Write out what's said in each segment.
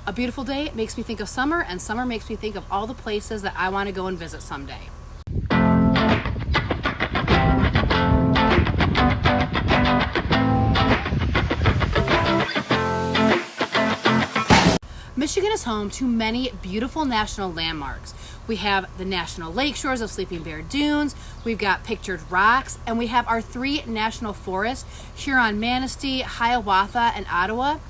A beautiful day makes me think of summer, and summer makes me think of all the places that I want to go and visit someday. Michigan is home to many beautiful national landmarks. We have the national lake shores of Sleeping Bear Dunes, we've got pictured rocks, and we have our 3 national forests, Huron-Manistee, Hiawatha, and Ottawa.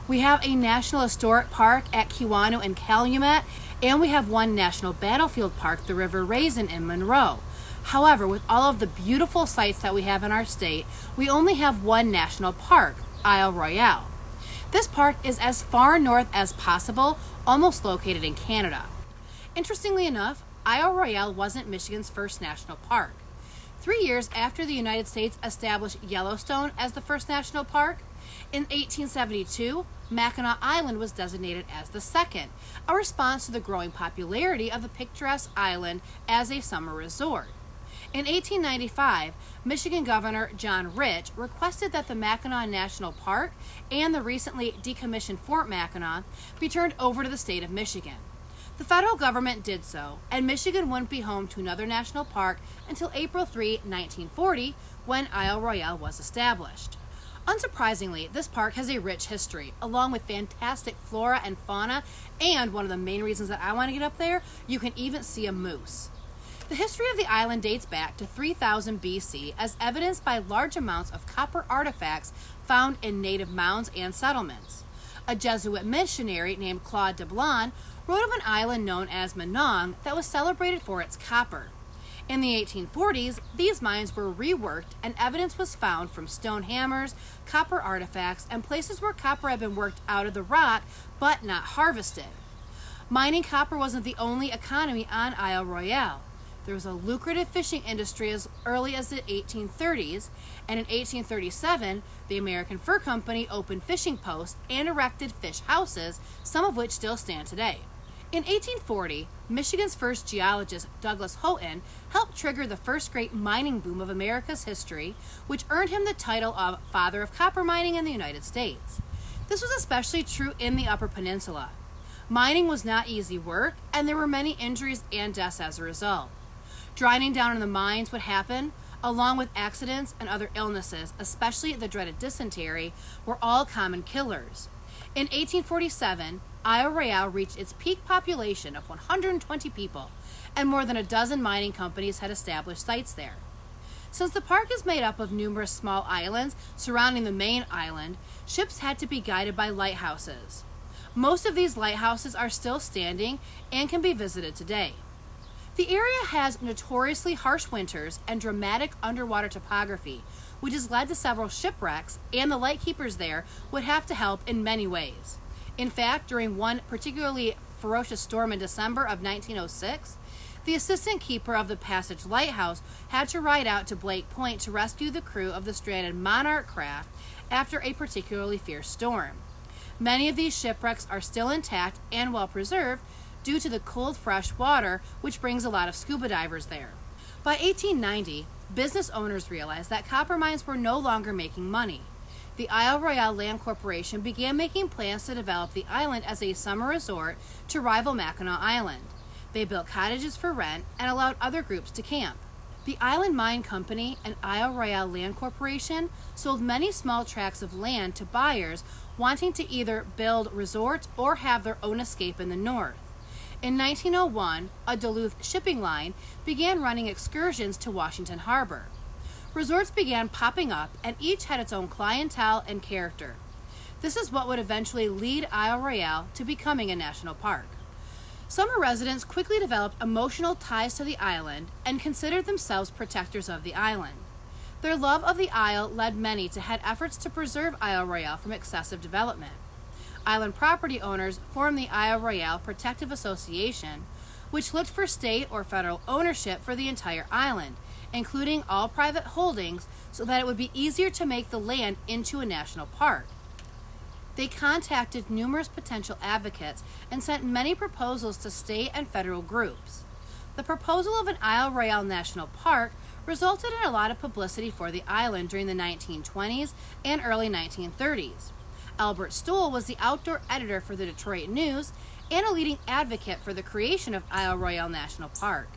We have a national historic park at Kewanee and Calumet, and we have 1 national battlefield park, the River Raisin in Monroe. However, with all of the beautiful sites that we have in our state, we only have 1 national park, Isle Royale. This park is as far north as possible, almost located in Canada. Interestingly enough, Isle Royale wasn't Michigan's first national park. 3 years after the United States established Yellowstone as the first national park, in 1872, Mackinac Island was designated as the second, a response to the growing popularity of the picturesque island as a summer resort. In 1895, Michigan Governor John Rich requested that the Mackinac National Park and the recently decommissioned Fort Mackinac be turned over to the state of Michigan. The federal government did so, and Michigan wouldn't be home to another national park until April 3, 1940, when Isle Royale was established. Unsurprisingly, this park has a rich history, along with fantastic flora and fauna, and one of the main reasons that I want to get up there, you can even see a moose. The history of the island dates back to 3000 BC, as evidenced by large amounts of copper artifacts found in native mounds and settlements. A Jesuit missionary named Claude de Blanc wrote of an island known as Manong that was celebrated for its copper. In the 1840s, these mines were reworked and evidence was found from stone hammers, copper artifacts, and places where copper had been worked out of the rock but not harvested. Mining copper wasn't the only economy on Isle Royale. There was a lucrative fishing industry as early as the 1830s, and in 1837, the American Fur Company opened fishing posts and erected fish houses, some of which still stand today. In 1840, Michigan's first geologist, Douglas Houghton, helped trigger the first great mining boom of America's history, which earned him the title of Father of Copper Mining in the United States. This was especially true in the Upper Peninsula. Mining was not easy work, and there were many injuries and deaths as a result. Drowning down in the mines would happen, along with accidents and other illnesses, especially the dreaded dysentery, were all common killers. In 1847, Isle Royale reached its peak population of 120 people, and more than a dozen mining companies had established sites there. Since the park is made up of numerous small islands surrounding the main island, ships had to be guided by lighthouses. Most of these lighthouses are still standing and can be visited today. The area has notoriously harsh winters and dramatic underwater topography, which has led to several shipwrecks, and the lightkeepers there would have to help in many ways. In fact, during one particularly ferocious storm in December of 1906, the assistant keeper of the Passage Lighthouse had to ride out to Blake Point to rescue the crew of the stranded Monarch craft after a particularly fierce storm. Many of these shipwrecks are still intact and well preserved due to the cold, fresh water, which brings a lot of scuba divers there. By 1890, business owners realized that copper mines were no longer making money. The Isle Royale Land Corporation began making plans to develop the island as a summer resort to rival Mackinac Island. They built cottages for rent and allowed other groups to camp. The Island Mine Company and Isle Royale Land Corporation sold many small tracts of land to buyers wanting to either build resorts or have their own escape in the north. In 1901, a Duluth shipping line began running excursions to Washington Harbor. Resorts began popping up, and each had its own clientele and character. This is what would eventually lead Isle Royale to becoming a national park. Summer residents quickly developed emotional ties to the island and considered themselves protectors of the island. Their love of the Isle led many to head efforts to preserve Isle Royale from excessive development. Island property owners formed the Isle Royale Protective Association, which looked for state or federal ownership for the entire island, including all private holdings, so that it would be easier to make the land into a national park. They contacted numerous potential advocates and sent many proposals to state and federal groups. The proposal of an Isle Royale National Park resulted in a lot of publicity for the island during the 1920s and early 1930s. Albert Stoll was the outdoor editor for the Detroit News and a leading advocate for the creation of Isle Royale National Park.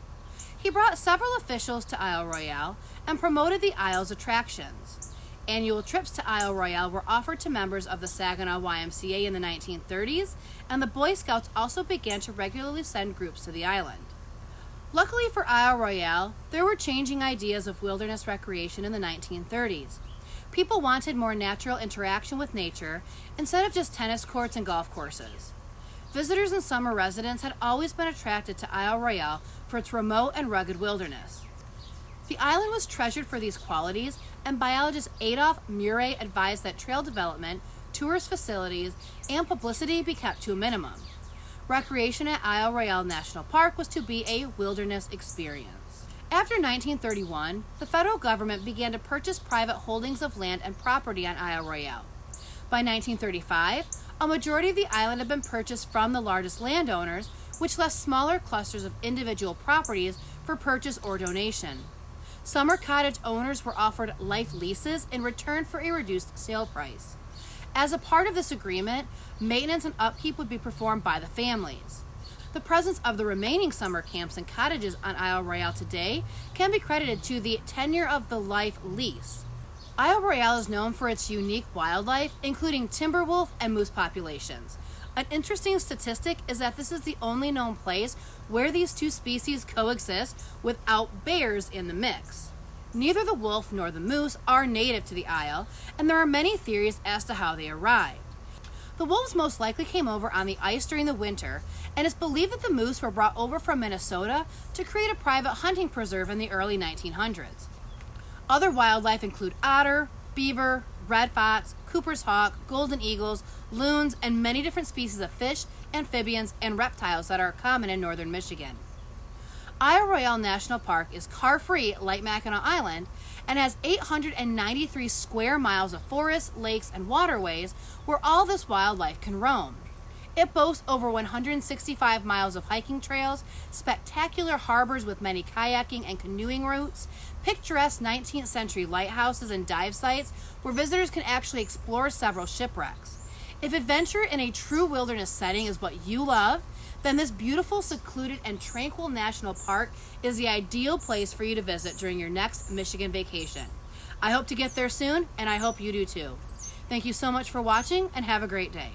He brought several officials to Isle Royale and promoted the Isle's attractions. Annual trips to Isle Royale were offered to members of the Saginaw YMCA in the 1930s, and the Boy Scouts also began to regularly send groups to the island. Luckily for Isle Royale, there were changing ideas of wilderness recreation in the 1930s. People wanted more natural interaction with nature instead of just tennis courts and golf courses. Visitors and summer residents had always been attracted to Isle Royale for its remote and rugged wilderness. The island was treasured for these qualities, and biologist Adolph Murray advised that trail development, tourist facilities, and publicity be kept to a minimum. Recreation at Isle Royale National Park was to be a wilderness experience. After 1931, the federal government began to purchase private holdings of land and property on Isle Royale. By 1935, a majority of the island had been purchased from the largest landowners, which left smaller clusters of individual properties for purchase or donation. Summer cottage owners were offered life leases in return for a reduced sale price. As a part of this agreement, maintenance and upkeep would be performed by the families. The presence of the remaining summer camps and cottages on Isle Royale today can be credited to the tenure of the life lease. Isle Royale is known for its unique wildlife, including timber wolf and moose populations. An interesting statistic is that this is the only known place where these two species coexist without bears in the mix. Neither the wolf nor the moose are native to the isle, and there are many theories as to how they arrived. The wolves most likely came over on the ice during the winter, and it's believed that the moose were brought over from Minnesota to create a private hunting preserve in the early 1900s. Other wildlife include otter, beaver, red fox, Cooper's hawk, golden eagles, loons, and many different species of fish, amphibians, and reptiles that are common in northern Michigan. Isle Royale National Park is car-free like Mackinac Island and has 893 square miles of forests, lakes, and waterways where all this wildlife can roam. It boasts over 165 miles of hiking trails, spectacular harbors with many kayaking and canoeing routes, picturesque 19th century lighthouses and dive sites where visitors can actually explore several shipwrecks. If adventure in a true wilderness setting is what you love, then this beautiful, secluded, and tranquil national park is the ideal place for you to visit during your next Michigan vacation. I hope to get there soon, and I hope you do too. Thank you so much for watching, and have a great day.